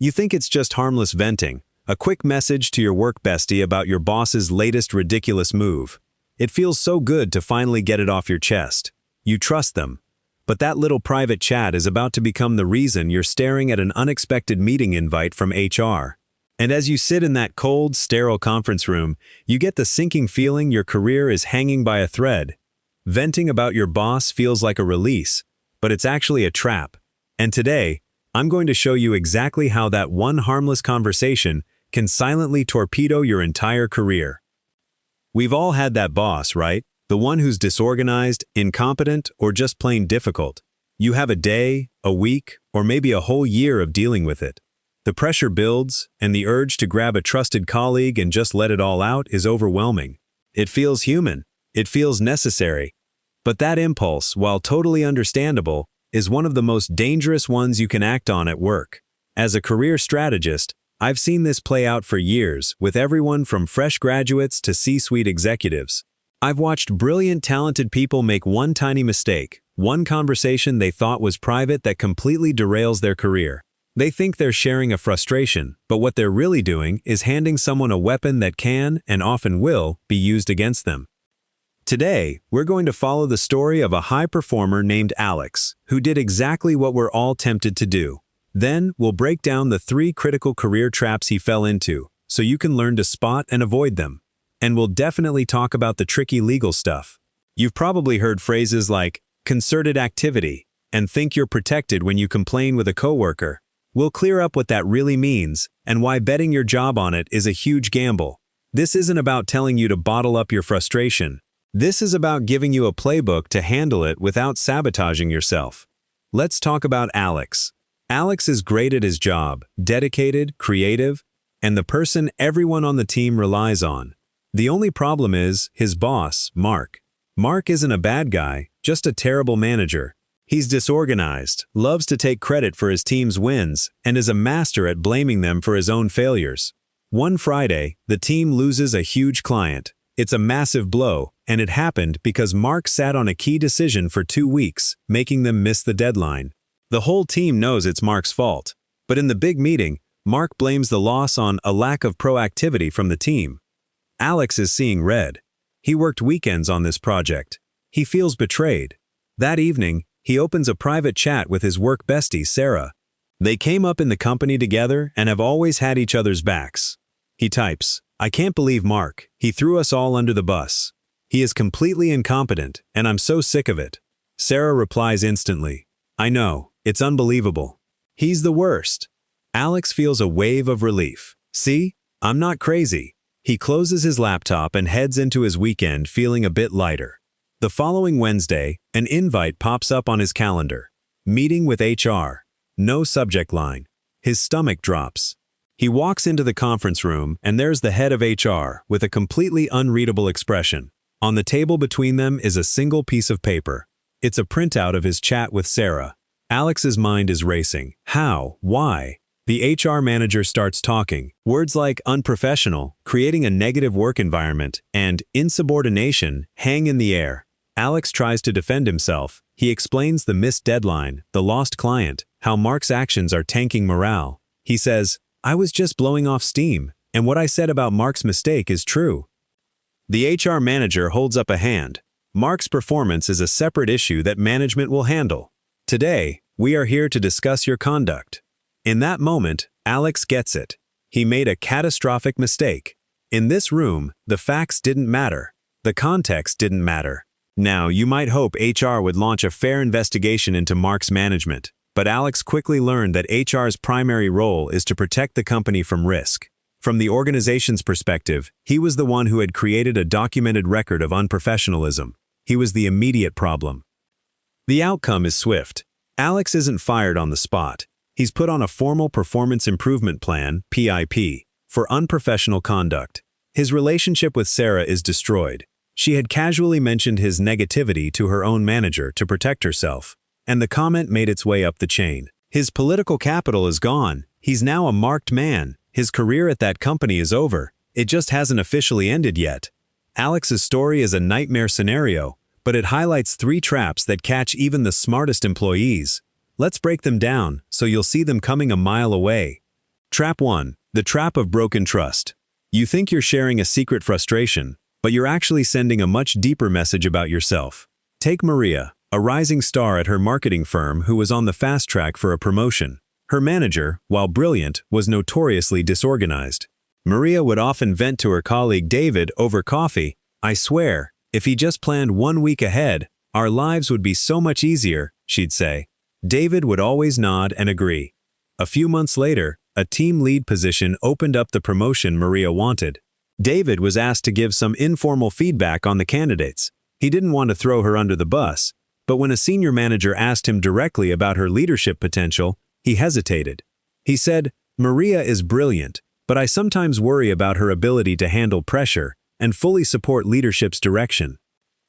You think it's just harmless venting, a quick message to your work bestie about your boss's latest ridiculous move. It feels so good to finally get it off your chest. You trust them. But that little private chat is about to become the reason you're staring at an unexpected meeting invite from HR. And as you sit in that cold, sterile conference room, you get the sinking feeling your career is hanging by a thread. Venting about your boss feels like a release, but it's actually a trap. And today, I'm going to show you exactly how that one harmless conversation can silently torpedo your entire career. We've all had that boss, right? The one who's disorganized, incompetent, or just plain difficult. You have a day, a week, or maybe a whole year of dealing with it. The pressure builds, and the urge to grab a trusted colleague and just let it all out is overwhelming. It feels human. It feels necessary. But that impulse, while totally understandable, is one of the most dangerous ones you can act on at work. As a career strategist, I've seen this play out for years, with everyone from fresh graduates to C-suite executives. I've watched brilliant, talented people make one tiny mistake, one conversation they thought was private that completely derails their career. They think they're sharing a frustration, but what they're really doing is handing someone a weapon that can, and often will, be used against them. Today, we're going to follow the story of a high performer named Alex, who did exactly what we're all tempted to do. Then, we'll break down the 3 critical career traps he fell into, so you can learn to spot and avoid them. And we'll definitely talk about the tricky legal stuff. You've probably heard phrases like concerted activity and think you're protected when you complain with a coworker. We'll clear up what that really means and why betting your job on it is a huge gamble. This isn't about telling you to bottle up your frustration. This is about giving you a playbook to handle it without sabotaging yourself. Let's talk about Alex. Alex is great at his job, dedicated, creative, and the person everyone on the team relies on. The only problem is his boss, Mark. Mark isn't a bad guy, just a terrible manager. He's disorganized, loves to take credit for his team's wins, and is a master at blaming them for his own failures. One Friday, the team loses a huge client. It's a massive blow, and it happened because Mark sat on a key decision for 2 weeks, making them miss the deadline. The whole team knows it's Mark's fault. But in the big meeting, Mark blames the loss on a lack of proactivity from the team. Alex is seeing red. He worked weekends on this project. He feels betrayed. That evening, he opens a private chat with his work bestie, Sarah. They came up in the company together and have always had each other's backs. He types, "I can't believe Mark. He threw us all under the bus. He is completely incompetent, and I'm so sick of it." Sarah replies instantly, "I know, it's unbelievable. He's the worst." Alex feels a wave of relief. "See, I'm not crazy." He closes his laptop and heads into his weekend feeling a bit lighter. The following Wednesday, an invite pops up on his calendar. Meeting with HR. No subject line. His stomach drops. He walks into the conference room and there's the head of HR with a completely unreadable expression. On the table between them is a single piece of paper. It's a printout of his chat with Sarah. Alex's mind is racing. How? Why? The HR manager starts talking. Words like unprofessional, creating a negative work environment, and insubordination hang in the air. Alex tries to defend himself. He explains the missed deadline, the lost client, how Mark's actions are tanking morale. He says, "I was just blowing off steam, and what I said about Mark's mistake is true." The HR manager holds up a hand. Mark's performance is a separate issue that management will handle. Today, we are here to discuss your conduct. In that moment, Alex gets it. He made a catastrophic mistake. In this room, the facts didn't matter. The context didn't matter. Now, you might hope HR would launch a fair investigation into Mark's management, but Alex quickly learned that HR's primary role is to protect the company from risk. From the organization's perspective, he was the one who had created a documented record of unprofessionalism. He was the immediate problem. The outcome is swift. Alex isn't fired on the spot. He's put on a formal performance improvement plan, PIP, for unprofessional conduct. His relationship with Sarah is destroyed. She had casually mentioned his negativity to her own manager to protect herself, and the comment made its way up the chain. His political capital is gone. He's now a marked man. His career at that company is over. It just hasn't officially ended yet. Alex's story is a nightmare scenario, but it highlights 3 traps that catch even the smartest employees. Let's break them down so you'll see them coming a mile away. Trap 1. The trap of broken trust. You think you're sharing a secret frustration, but you're actually sending a much deeper message about yourself. Take Maria, a rising star at her marketing firm who was on the fast track for a promotion. Her manager, while brilliant, was notoriously disorganized. Maria would often vent to her colleague David over coffee. "I swear, if he just planned 1 week ahead, our lives would be so much easier," she'd say. David would always nod and agree. A few months later, a team lead position opened up the promotion Maria wanted. David was asked to give some informal feedback on the candidates. He didn't want to throw her under the bus, but when a senior manager asked him directly about her leadership potential, he hesitated. He said, "Maria is brilliant, but I sometimes worry about her ability to handle pressure and fully support leadership's direction."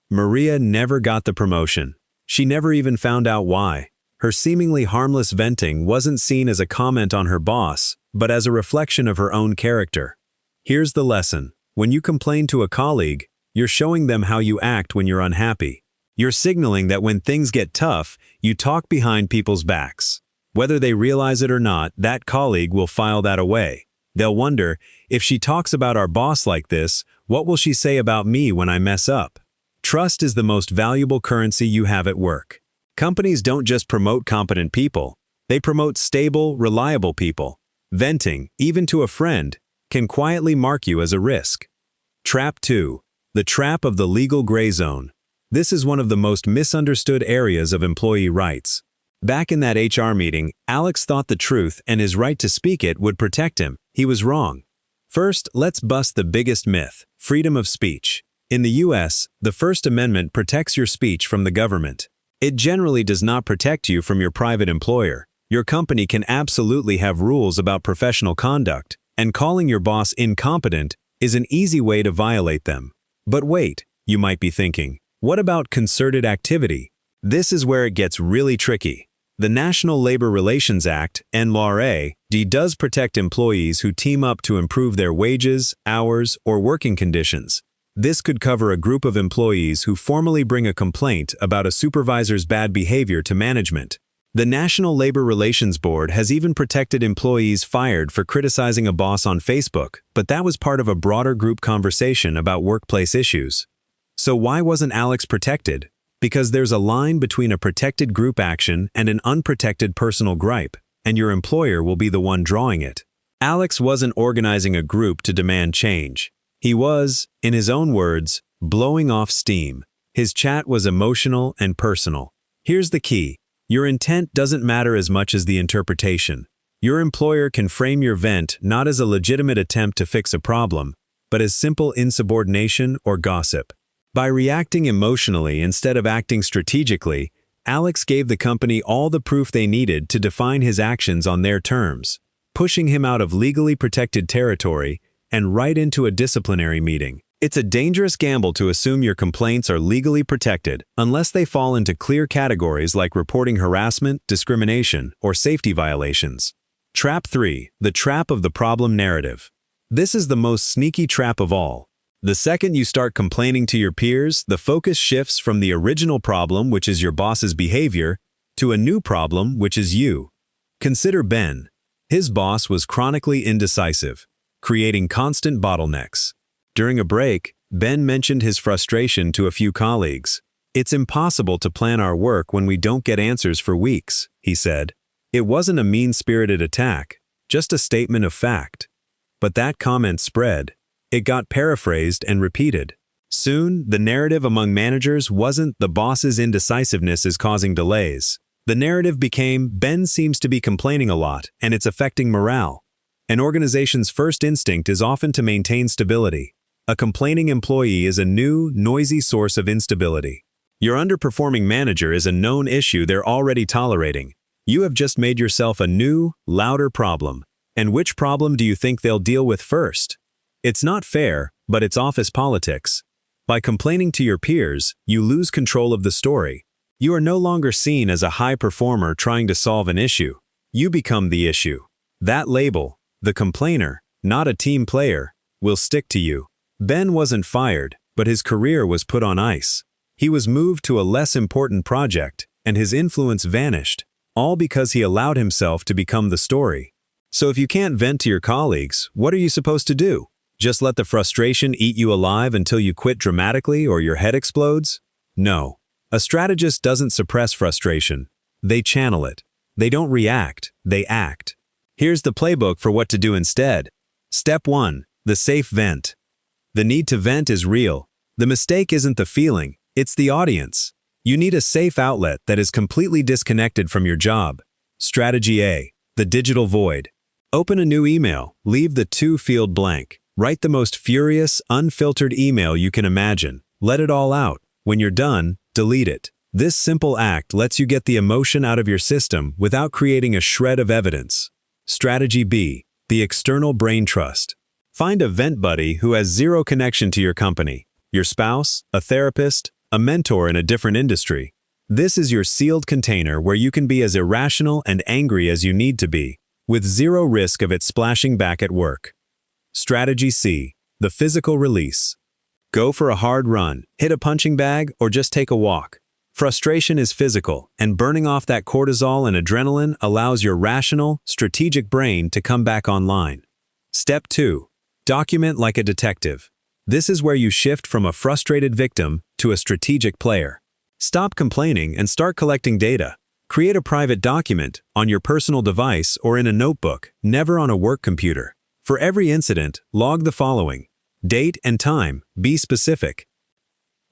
Maria never got the promotion. She never even found out why. Her seemingly harmless venting wasn't seen as a comment on her boss, but as a reflection of her own character. Here's the lesson. When you complain to a colleague, you're showing them how you act when you're unhappy. You're signaling that when things get tough, you talk behind people's backs. Whether they realize it or not, that colleague will file that away. They'll wonder, if she talks about our boss like this, what will she say about me when I mess up? Trust is the most valuable currency you have at work. Companies don't just promote competent people, they promote stable, reliable people. Venting, even to a friend, can quietly mark you as a risk. Trap 2. The trap of the legal gray zone. This is one of the most misunderstood areas of employee rights. Back in that HR meeting, Alex thought the truth and his right to speak it would protect him. He was wrong. First, let's bust the biggest myth: freedom of speech. In the US, the First Amendment protects your speech from the government. It generally does not protect you from your private employer. Your company can absolutely have rules about professional conduct, and calling your boss incompetent is an easy way to violate them. But wait, you might be thinking, what about concerted activity? This is where it gets really tricky. The National Labor Relations Act, NLRA, does protect employees who team up to improve their wages, hours, or working conditions. This could cover a group of employees who formally bring a complaint about a supervisor's bad behavior to management. The National Labor Relations Board has even protected employees fired for criticizing a boss on Facebook, but that was part of a broader group conversation about workplace issues. So why wasn't Alex protected? Because there's a line between a protected group action and an unprotected personal gripe, and your employer will be the one drawing it. Alex wasn't organizing a group to demand change. He was, in his own words, blowing off steam. His chat was emotional and personal. Here's the key. Your intent doesn't matter as much as the interpretation. Your employer can frame your vent not as a legitimate attempt to fix a problem, but as simple insubordination or gossip. By reacting emotionally instead of acting strategically, Alex gave the company all the proof they needed to define his actions on their terms, pushing him out of legally protected territory and right into a disciplinary meeting. It's a dangerous gamble to assume your complaints are legally protected unless they fall into clear categories like reporting harassment, discrimination, or safety violations. Trap 3. The trap of the problem narrative. This is the most sneaky trap of all. The second you start complaining to your peers, the focus shifts from the original problem, which is your boss's behavior, to a new problem, which is you. Consider Ben. His boss was chronically indecisive, creating constant bottlenecks. During a break, Ben mentioned his frustration to a few colleagues. "It's impossible to plan our work when we don't get answers for weeks," he said. It wasn't a mean-spirited attack, just a statement of fact. But that comment spread. It got paraphrased and repeated. Soon, the narrative among managers wasn't "the boss's indecisiveness is causing delays." The narrative became "Ben seems to be complaining a lot, and it's affecting morale." An organization's first instinct is often to maintain stability. A complaining employee is a new, noisy source of instability. Your underperforming manager is a known issue they're already tolerating. You have just made yourself a new, louder problem. And which problem do you think they'll deal with first? It's not fair, but it's office politics. By complaining to your peers, you lose control of the story. You are no longer seen as a high performer trying to solve an issue. You become the issue. That label, the complainer, not a team player, will stick to you. Ben wasn't fired, but his career was put on ice. He was moved to a less important project, and his influence vanished, all because he allowed himself to become the story. So if you can't vent to your colleagues, what are you supposed to do? Just let the frustration eat you alive until you quit dramatically or your head explodes? No. A strategist doesn't suppress frustration. They channel it. They don't react, they act. Here's the playbook for what to do instead. Step 1. The safe vent. The need to vent is real. The mistake isn't the feeling, it's the audience. You need a safe outlet that is completely disconnected from your job. Strategy A. The digital void. Open a new email, leave the to field blank. Write the most furious, unfiltered email you can imagine. Let it all out. When you're done, delete it. This simple act lets you get the emotion out of your system without creating a shred of evidence. Strategy B. The external brain trust. Find a vent buddy who has zero connection to your company. Your spouse, a therapist, a mentor in a different industry. This is your sealed container where you can be as irrational and angry as you need to be, with zero risk of it splashing back at work. Strategy C. The physical release. Go for a hard run, hit a punching bag, or just take a walk. Frustration is physical, and burning off that cortisol and adrenaline allows your rational, strategic brain to come back online. Step 2. Document like a detective. This is where you shift from a frustrated victim to a strategic player. Stop complaining and start collecting data. Create a private document on your personal device or in a notebook, never on a work computer. For every incident, log the following. Date and time, be specific.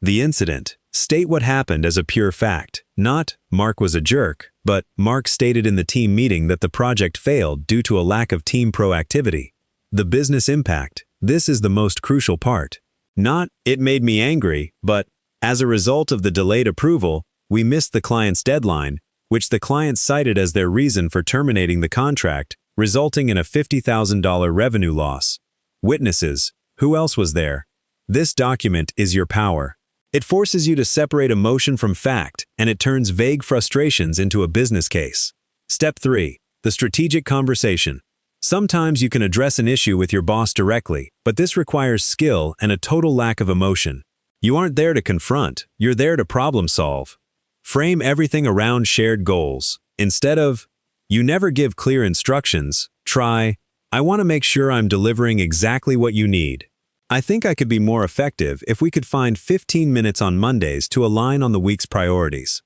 The incident. State what happened as a pure fact. Not, Mark was a jerk, but Mark stated in the team meeting that the project failed due to a lack of team proactivity. The business impact. This is the most crucial part. Not, it made me angry, but as a result of the delayed approval, we missed the client's deadline, which the client cited as their reason for terminating the contract, resulting in a $50,000 revenue loss. Witnesses. Who else was there? This document is your power. It forces you to separate emotion from fact, and it turns vague frustrations into a business case. Step 3. The strategic conversation. Sometimes you can address an issue with your boss directly, but this requires skill and a total lack of emotion. You aren't there to confront, you're there to problem solve. Frame everything around shared goals. Instead of, you never give clear instructions, try, I want to make sure I'm delivering exactly what you need. I think I could be more effective if we could find 15 minutes on Mondays to align on the week's priorities.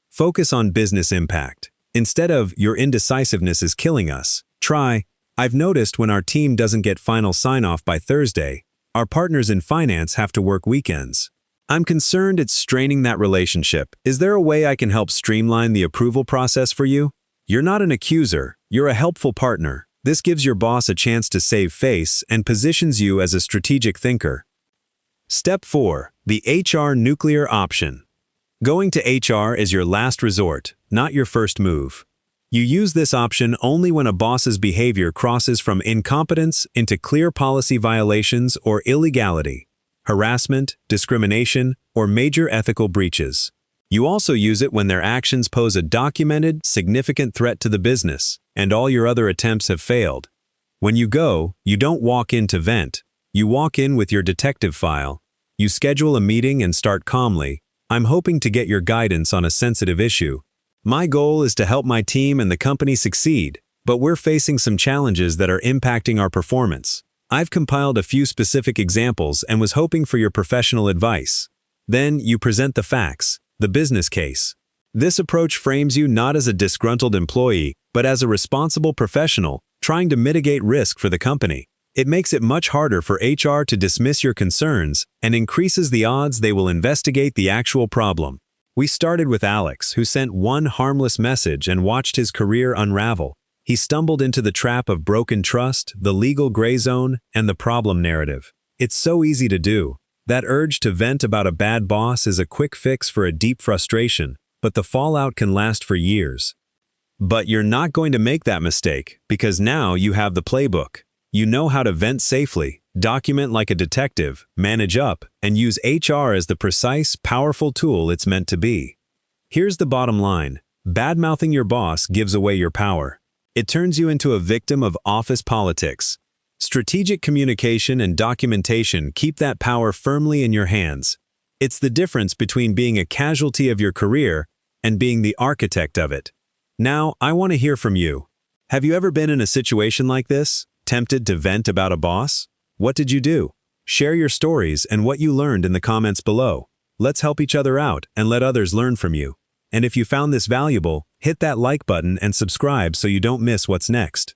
Focus on business impact. Instead of, your indecisiveness is killing us, try, I've noticed when our team doesn't get final sign-off by Thursday, our partners in finance have to work weekends. I'm concerned it's straining that relationship. Is there a way I can help streamline the approval process for you? You're not an accuser, you're a helpful partner. This gives your boss a chance to save face and positions you as a strategic thinker. Step 4. The HR nuclear option. Going to HR is your last resort, not your first move. You use this option only when a boss's behavior crosses from incompetence into clear policy violations or illegality, harassment, discrimination, or major ethical breaches. You also use it when their actions pose a documented, significant threat to the business, and all your other attempts have failed. When you go, you don't walk in to vent. You walk in with your detective file. You schedule a meeting and start calmly. I'm hoping to get your guidance on a sensitive issue. My goal is to help my team and the company succeed, but we're facing some challenges that are impacting our performance. I've compiled a few specific examples and was hoping for your professional advice. Then you present the facts, the business case. This approach frames you not as a disgruntled employee, but as a responsible professional trying to mitigate risk for the company. It makes it much harder for HR to dismiss your concerns and increases the odds they will investigate the actual problem. We started with Alex, who sent one harmless message and watched his career unravel. He stumbled into the trap of broken trust, the legal gray zone, and the problem narrative. It's so easy to do. That urge to vent about a bad boss is a quick fix for a deep frustration, but the fallout can last for years. But you're not going to make that mistake, because now you have the playbook. You know how to vent safely, document like a detective, manage up, and use HR as the precise, powerful tool it's meant to be. Here's the bottom line. Bad-mouthing your boss gives away your power. It turns you into a victim of office politics. Strategic communication and documentation keep that power firmly in your hands. It's the difference between being a casualty of your career and being the architect of it. Now, I want to hear from you. Have you ever been in a situation like this, tempted to vent about a boss? What did you do? Share your stories and what you learned in the comments below. Let's help each other out and let others learn from you. And if you found this valuable, hit that like button and subscribe so you don't miss what's next.